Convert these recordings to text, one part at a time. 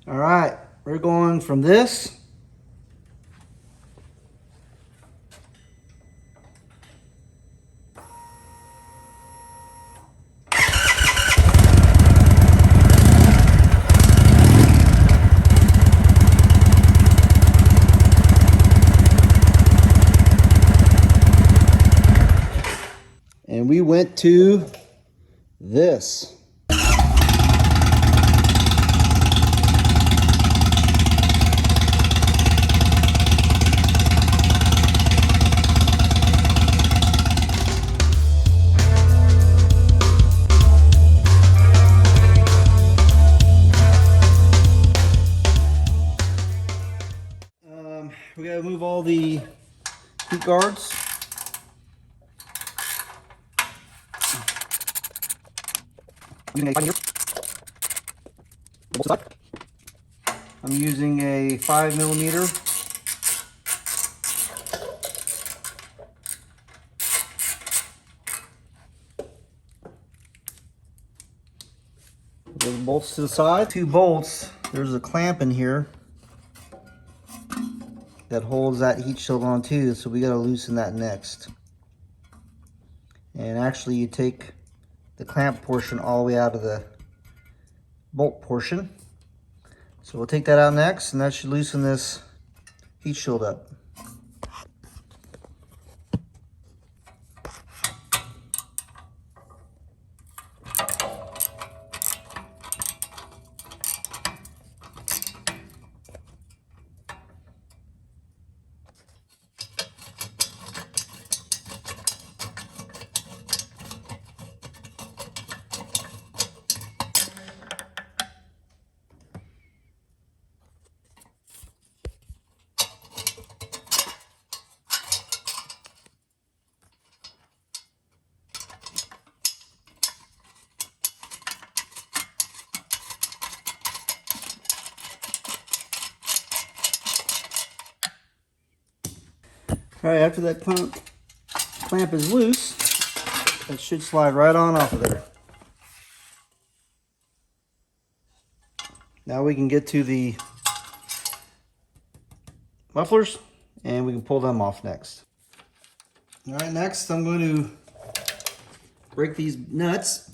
All right, we're going from this and we went to this. We gotta move all the heat guards. I'm using a 5mm. The bolts to the side. 2 bolts. There's a clamp in here that holds that heat shield on too, so we got to loosen that next. And actually you take the clamp portion all the way out of the bolt portion. So we'll take that out next, and that should loosen this heat shield up. All right, after that clamp is loose, that should slide right on off of there. Now we can get to the mufflers, and we can pull them off next. All right, next I'm going to break these nuts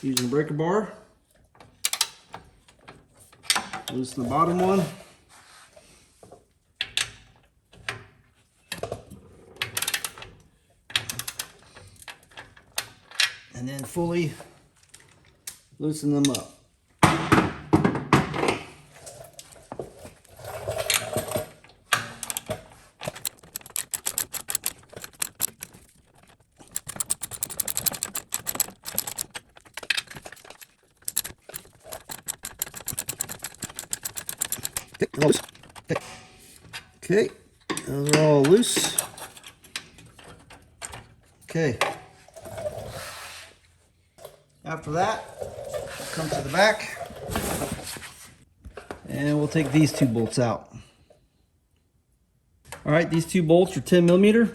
using a breaker bar. Loosen the bottom one. And then fully loosen them up. Okay, those are all loose. Okay. After that, come to the back, and we'll take these 2 bolts out. All right, these 2 bolts are 10mm.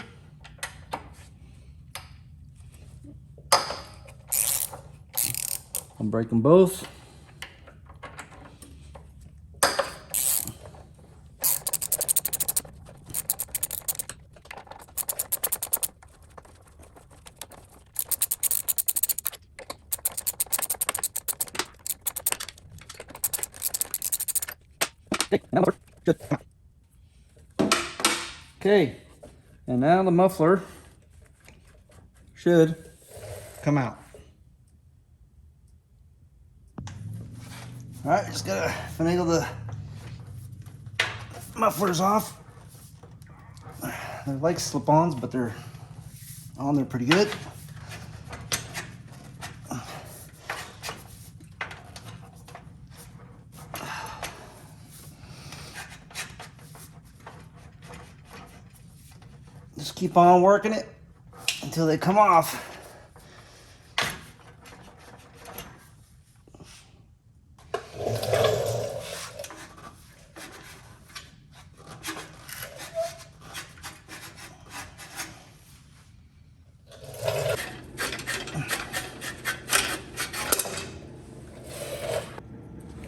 I'll break them both. Okay, and now the muffler should come out. All right, just gotta finagle the mufflers off. They're like slip-ons, but they're on there pretty good. Just keep on working it until they come off.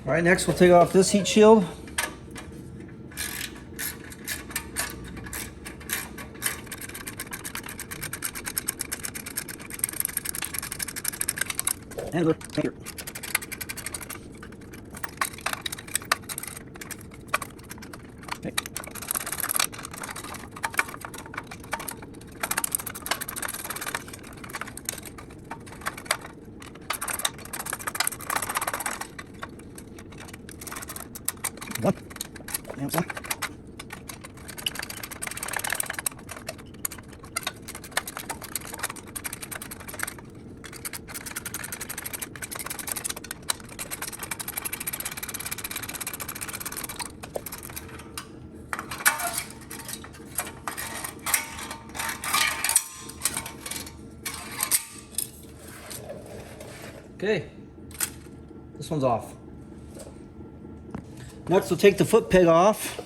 All All right, next we'll take off this heat shield. And look here. Okay. One. And one. Okay, this one's off. Next we'll take the foot peg off.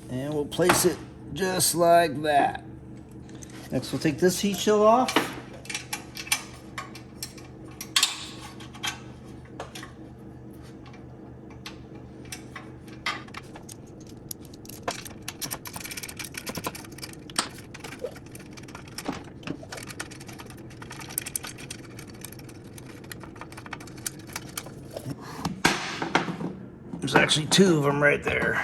And we'll place it just like that. Next we'll take this heat shield off. There's actually two of them right there.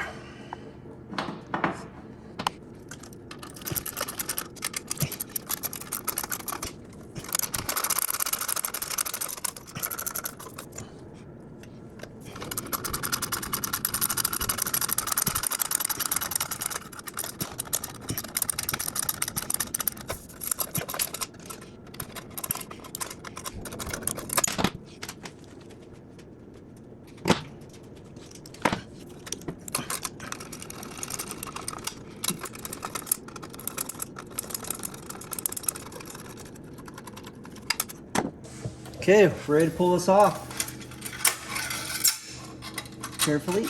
Okay, we're ready to pull this off. Carefully.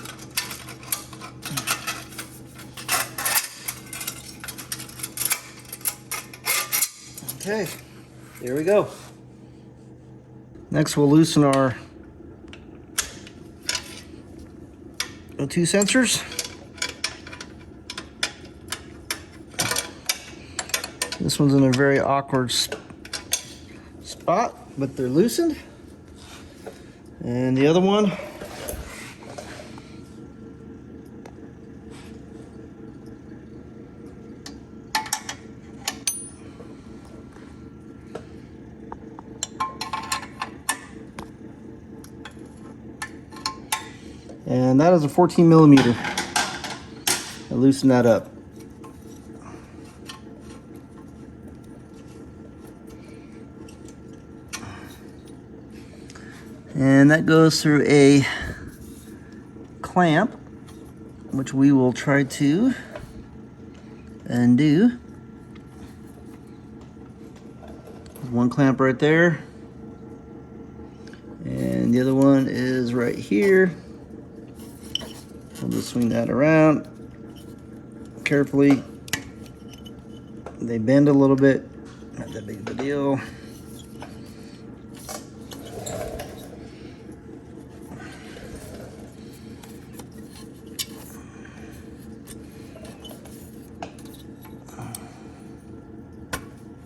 Okay, there we go. Next we'll loosen our O2 sensors. This one's in a very awkward spot, but they're loosened. And the other one, and that is a 14 millimeter. I loosen that up. And that goes through a clamp, which we will try to undo. One clamp right there, and the other one is right here. We'll just swing that around carefully. They bend a little bit, not that big of a deal.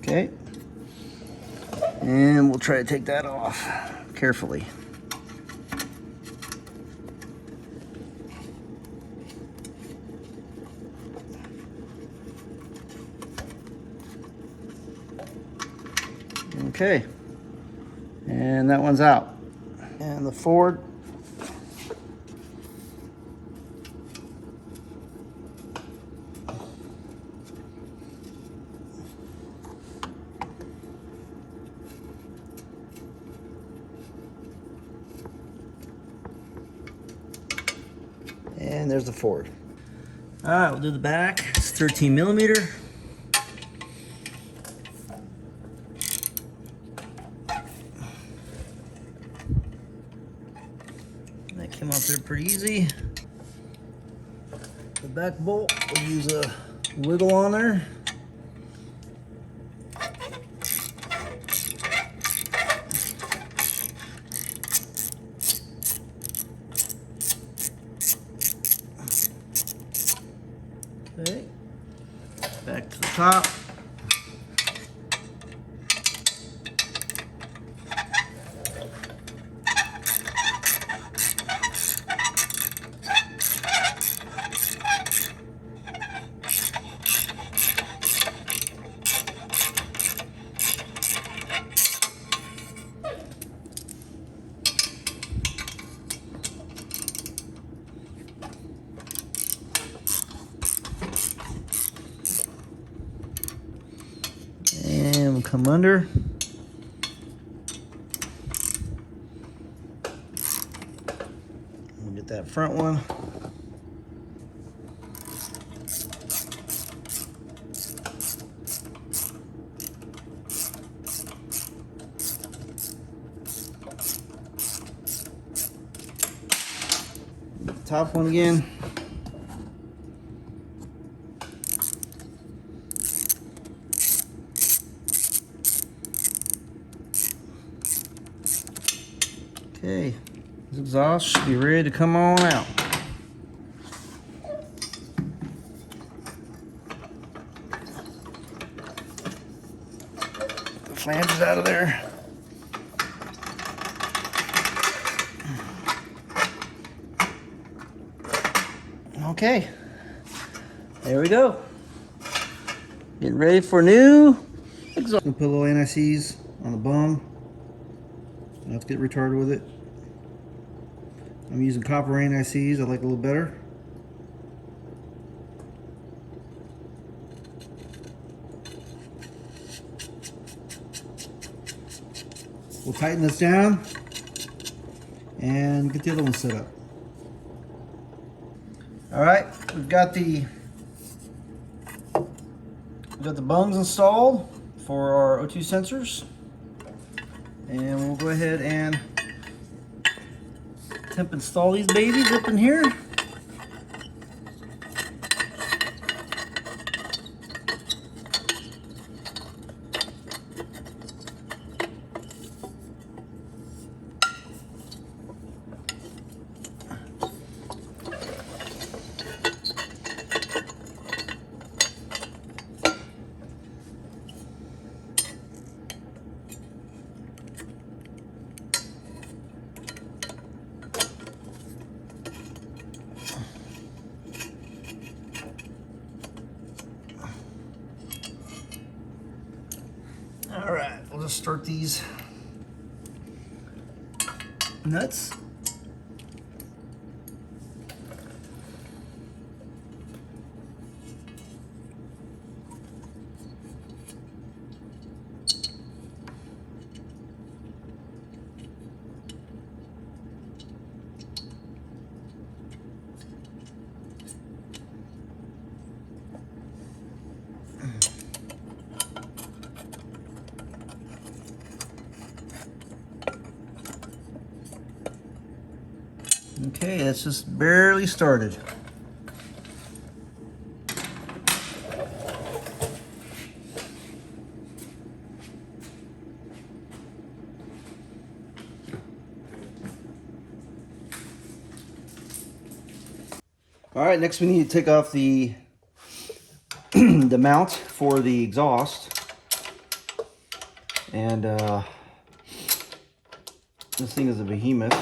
Okay, and we'll try to take that off carefully. Okay, and that one's out. And the forward. And there's the forward. All right, we'll do the back. It's 13 millimeter. come out there pretty easy. The back bolt, we'll use a wiggle on there. Okay, back to the top. And we'll come under. We'll get that front one. Top one again. Okay, this exhaust should be ready to come on out. The flanges out of there. Okay, there we go. Getting ready for new exhaust. Put little anti-seize on the bum. Let's get retarded with it. I'm using copper anti-seize. I like it a little better. We'll tighten this down and get the other one set up. All right, we've got the bungs installed for our O2 sensors, and we'll go ahead and temp install these babies up in here. All right, we'll just start these nuts. Okay, that's just barely started. All right, next we need to take off the the mount for the exhaust. And this thing is a behemoth.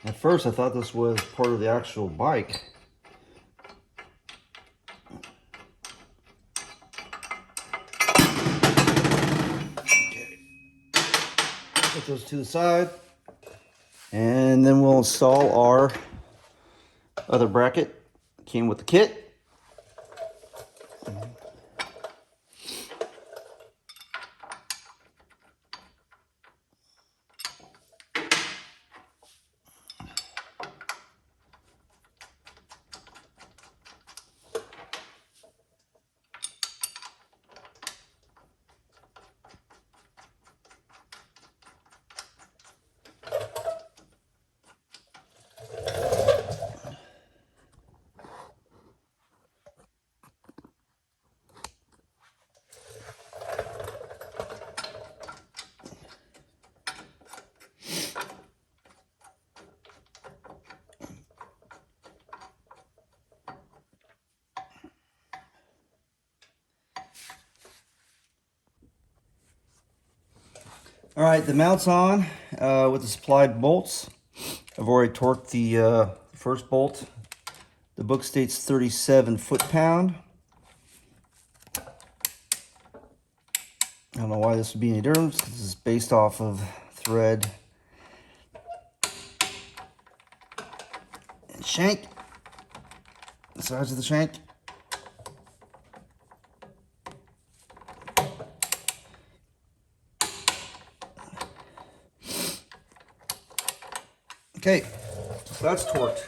At first I thought this was part of the actual bike. Okay. Put those to the side. And then we'll install our other bracket. Came with the kit. All right, the mount's on with the supplied bolts. I've already torqued the first bolt. The book states 37 foot-pound. I don't know why this would be any different, because this is based off of thread and shank. The size of the shank. Okay, so that's torqued.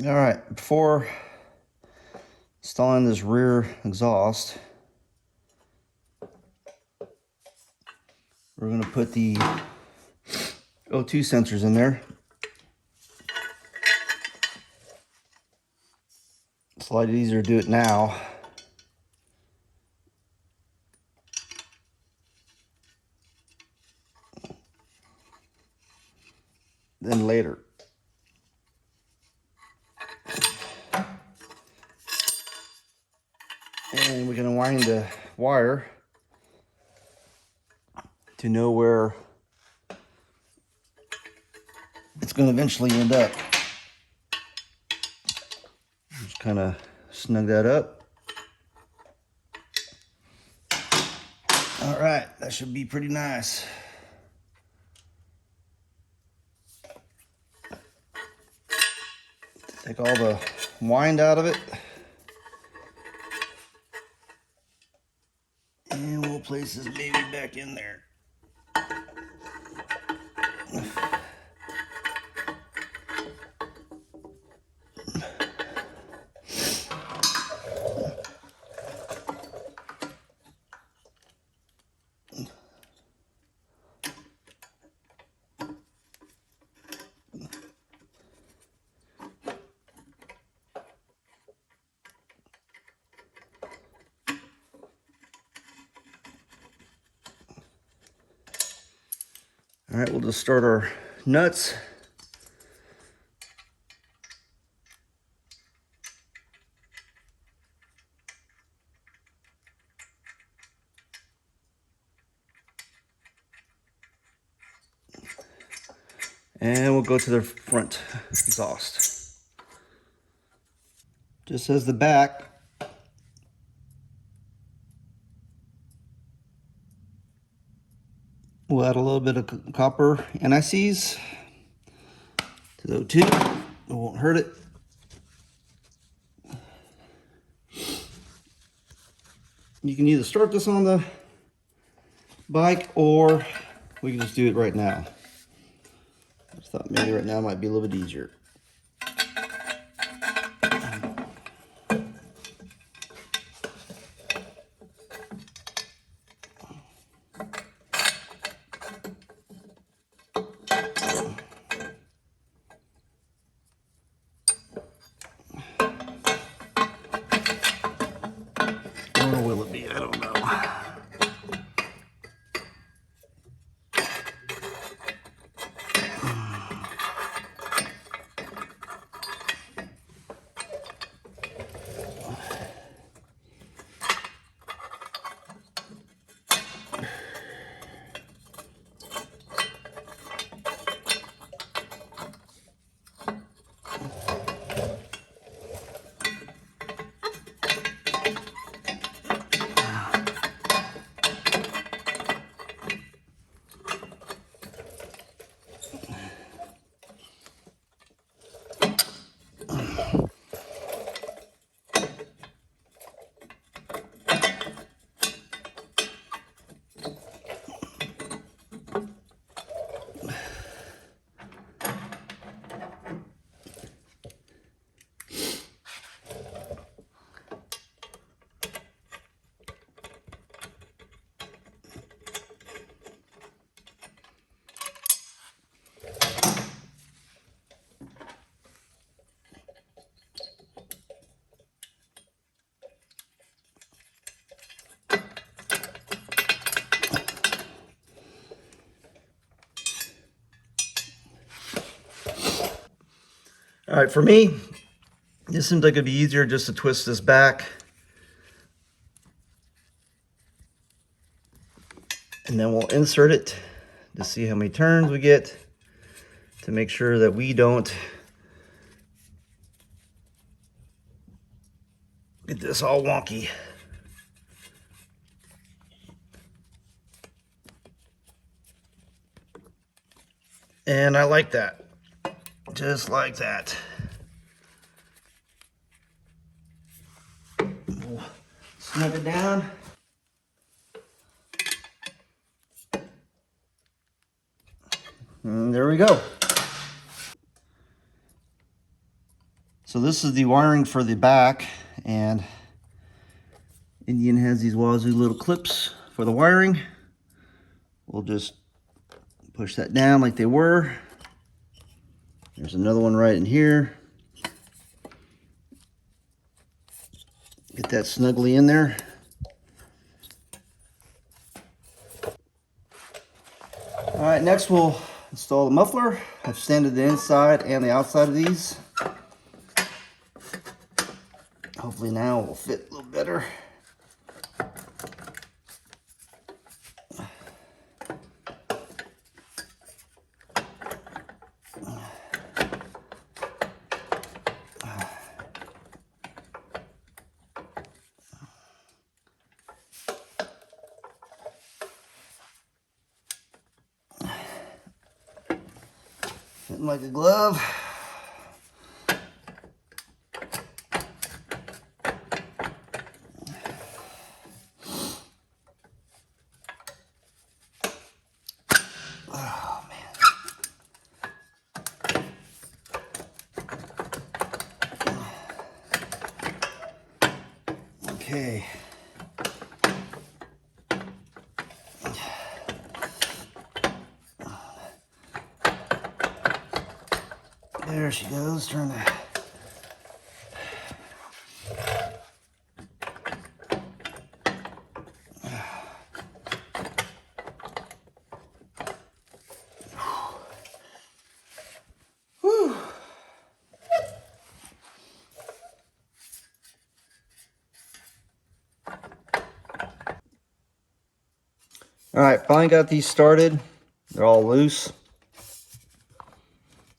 All right, before installing this rear exhaust, we're going to put the O2 sensors in there. It's a lot easier to do it now than later. And we're going to wind the wire to know where it's going to eventually end up. Just kind of snug that up. All right, that should be pretty nice. Take all the wind out of it. And we'll place this baby back in there. All right, we'll just start our nuts. And we'll go to the front exhaust. Just as the back, we'll add a little bit of copper NICs to the O2. It won't hurt it. You can either start this on the bike or we can just do it right now. I just thought maybe right now might be a little bit easier. Or will it be? I don't know. All right, for me, this seems like it'd be easier just to twist this back. And then we'll insert it to see how many turns we get to make sure that we don't get this all wonky. And I like that, just like that. We'll snug it down. And there we go. So this is the wiring for the back, and Indian has these wazoo little clips for the wiring. We'll just push that down like they were. There's another one right in here. Get that snugly in there. All right, next we'll install the muffler. I've sanded the inside and the outside of these. Hopefully now it will fit a little better. Fitting like a glove. Oh man. Okay. There she goes, trying to. Whew. All right, finally got these started. They're all loose.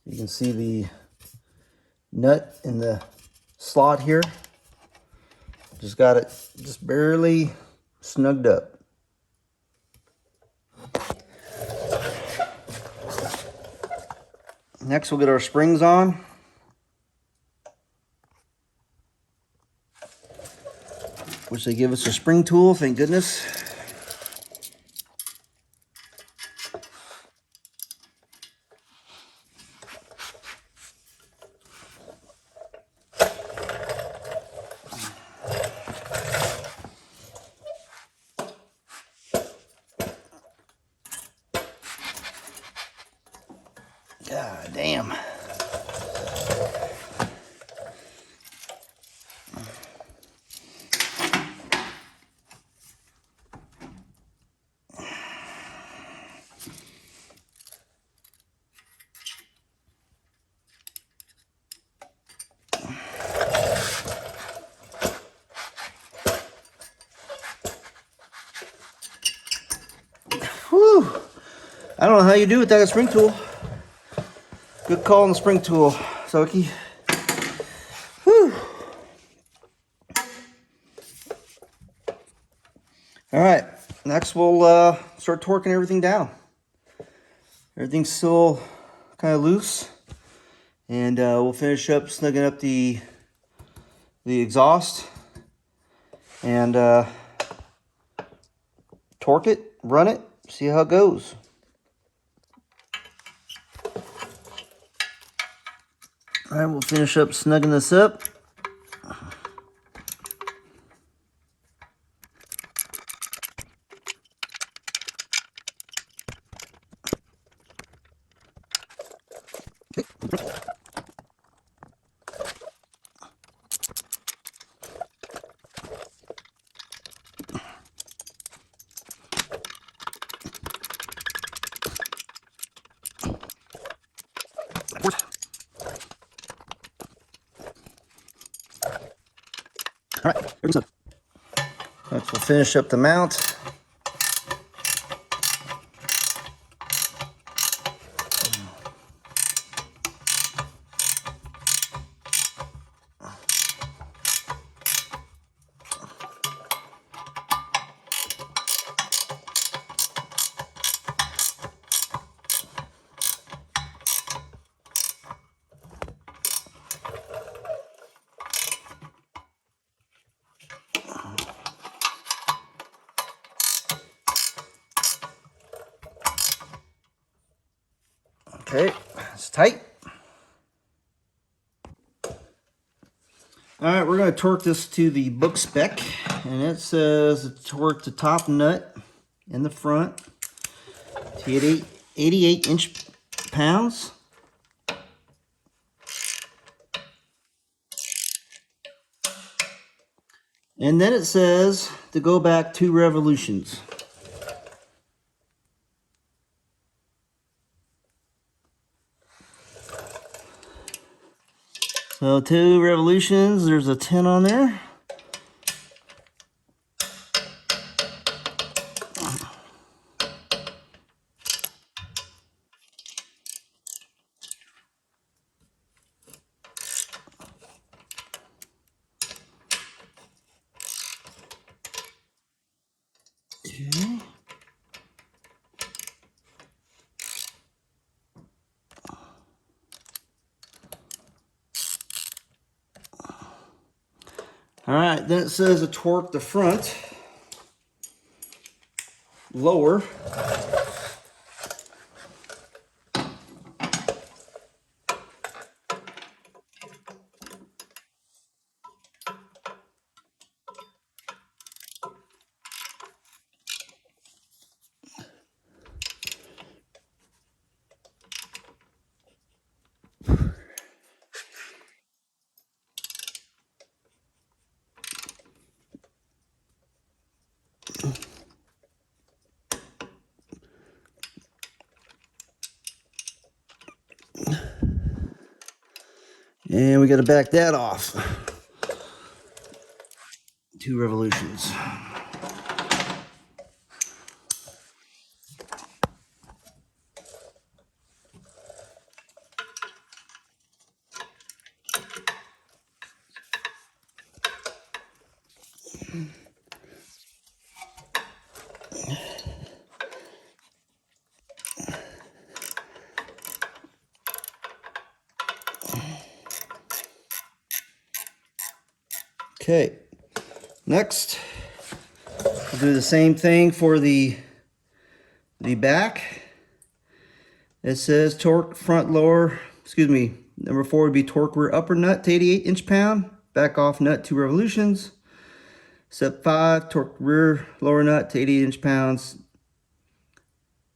You can see the nut in the slot here. Just got it just barely snugged up. Next we'll get our springs on. Which they give us a spring tool, thank goodness. God damn. Whew. I don't know how you do without a spring tool. Good call on the spring tool, Sawicki. Whew. All right, next we'll start torquing everything down. Everything's still kind of loose, and we'll finish up snugging up the exhaust and torque it, run it, see how it goes. All right, we'll finish up snugging this up. All right, everything's good. Next, we'll finish up the mount. Okay, it's tight. All right, we're going to torque this to the book spec, and it says torque the top nut in the front to 88 inch-pounds. And then it says to go back 2 revolutions. So 2 revolutions, there's a 10 on there. Okay. All right, then it says to torque the front lower. And we got to back that off. 2 revolutions. Okay, next we'll do the same thing for the back. It says torque front lower, number 4 would be torque rear upper nut to 88 inch-pound, back off nut 2 revolutions. Step 5, torque rear lower nut to 88 inch-pounds,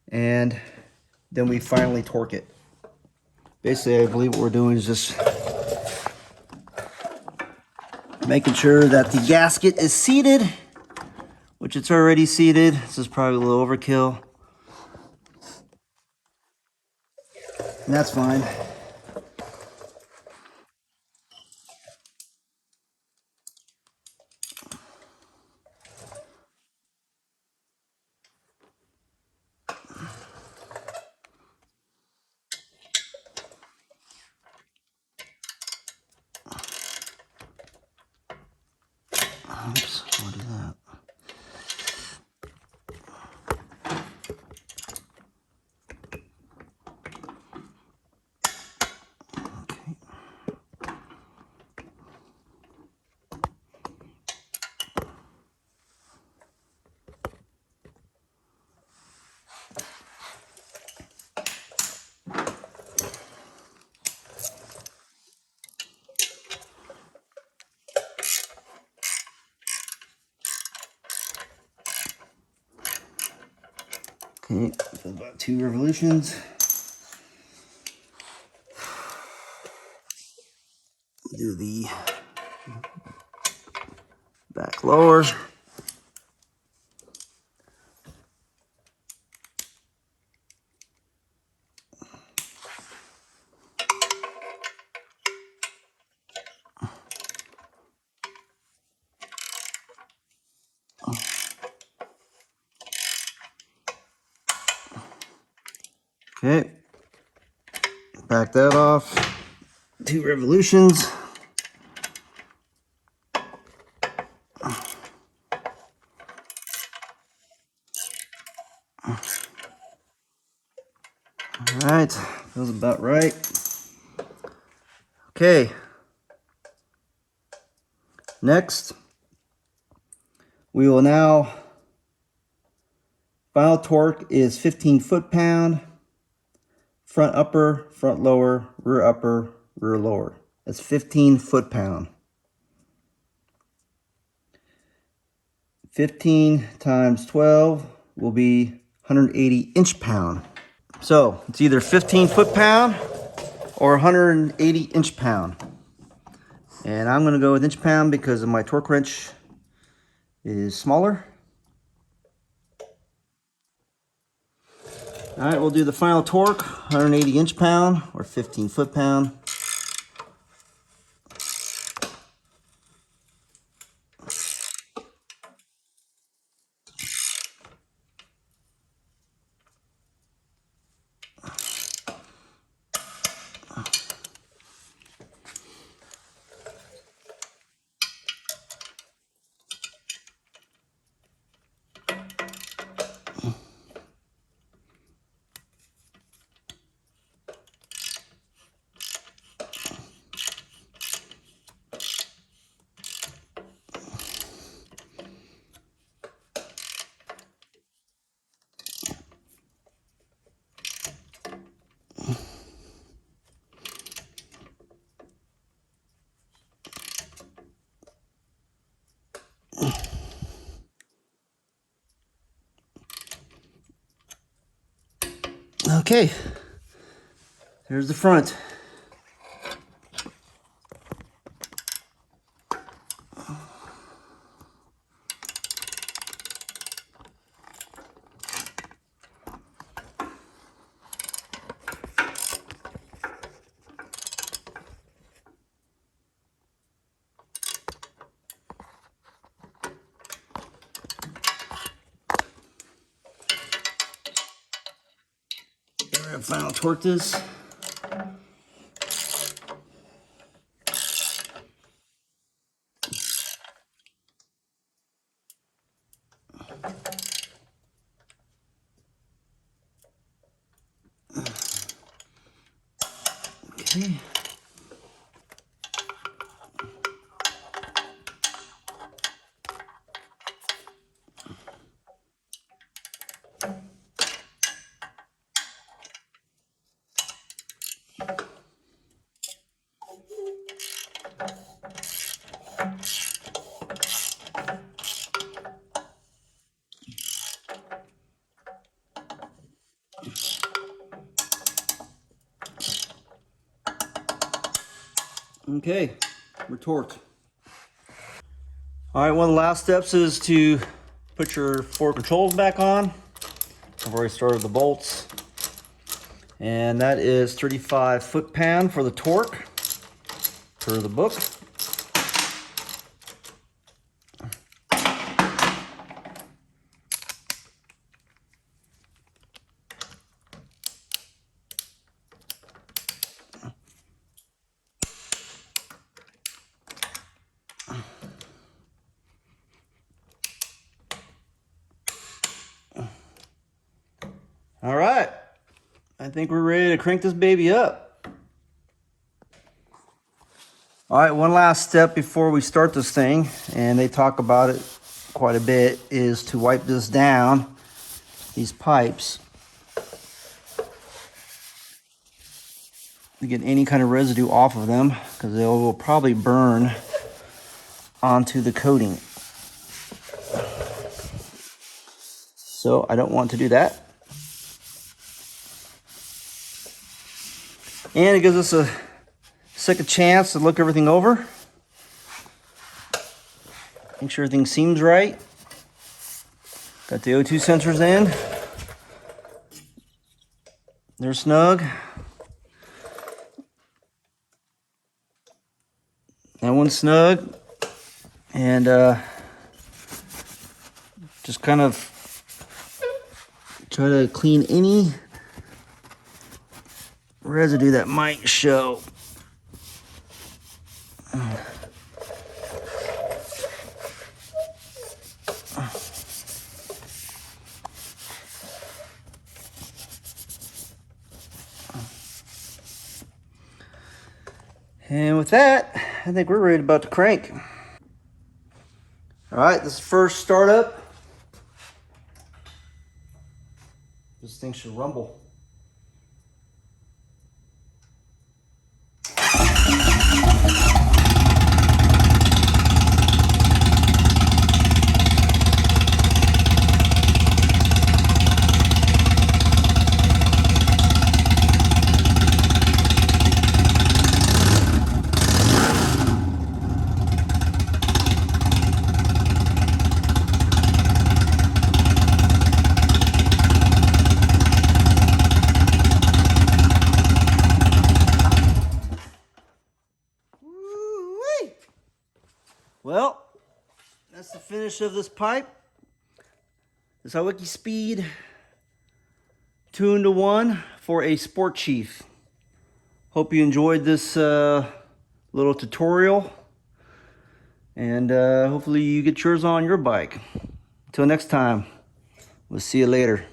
and then we finally torque it. Basically, I believe what we're doing is just making sure that the gasket is seated, which it's already seated. This is probably a little overkill, and that's fine. Oops, what is that? Okay, so about 2 revolutions. Do the back lower. Okay, back that off. 2 revolutions. All right, feels about right. Okay, next we will now, final torque is 15 foot-pound, front upper, front lower, rear upper, rear lower. That's 15 foot-pound. 15 times 12 will be 180 inch-pound. So it's either 15 foot-pound or 180 inch-pound. And I'm gonna go with inch-pound because my torque wrench is smaller. All right, we'll do the final torque, 180 inch-pound or 15 foot-pound. Okay, here's the front. We're gonna final torque this. Okay. Okay, we're torqued. All right, one of the last steps is to put your 4 controls back on. I've already started the bolts. And that is 35 foot-pound for the torque, per the book. All right, I think we're ready to crank this baby up. All right, one last step before we start this thing, and they talk about it quite a bit, is to wipe this down, these pipes, to get any kind of residue off of them, because they will probably burn onto the coating. So I don't want to do that. And it gives us a second chance to look everything over. Make sure everything seems right. Got the O2 sensors in. They're snug. That one's snug. And just kind of try to clean any residue that might show. And with that, I think we're ready about to crank. All right, this is first startup. This thing should rumble. Woo-wee. Well, that's the finish of this pipe. The Sawicki Speed 2-in-1 for a Sport Chief. Hope you enjoyed this little tutorial, and hopefully you get yours on your bike. Until next time, we'll see you later.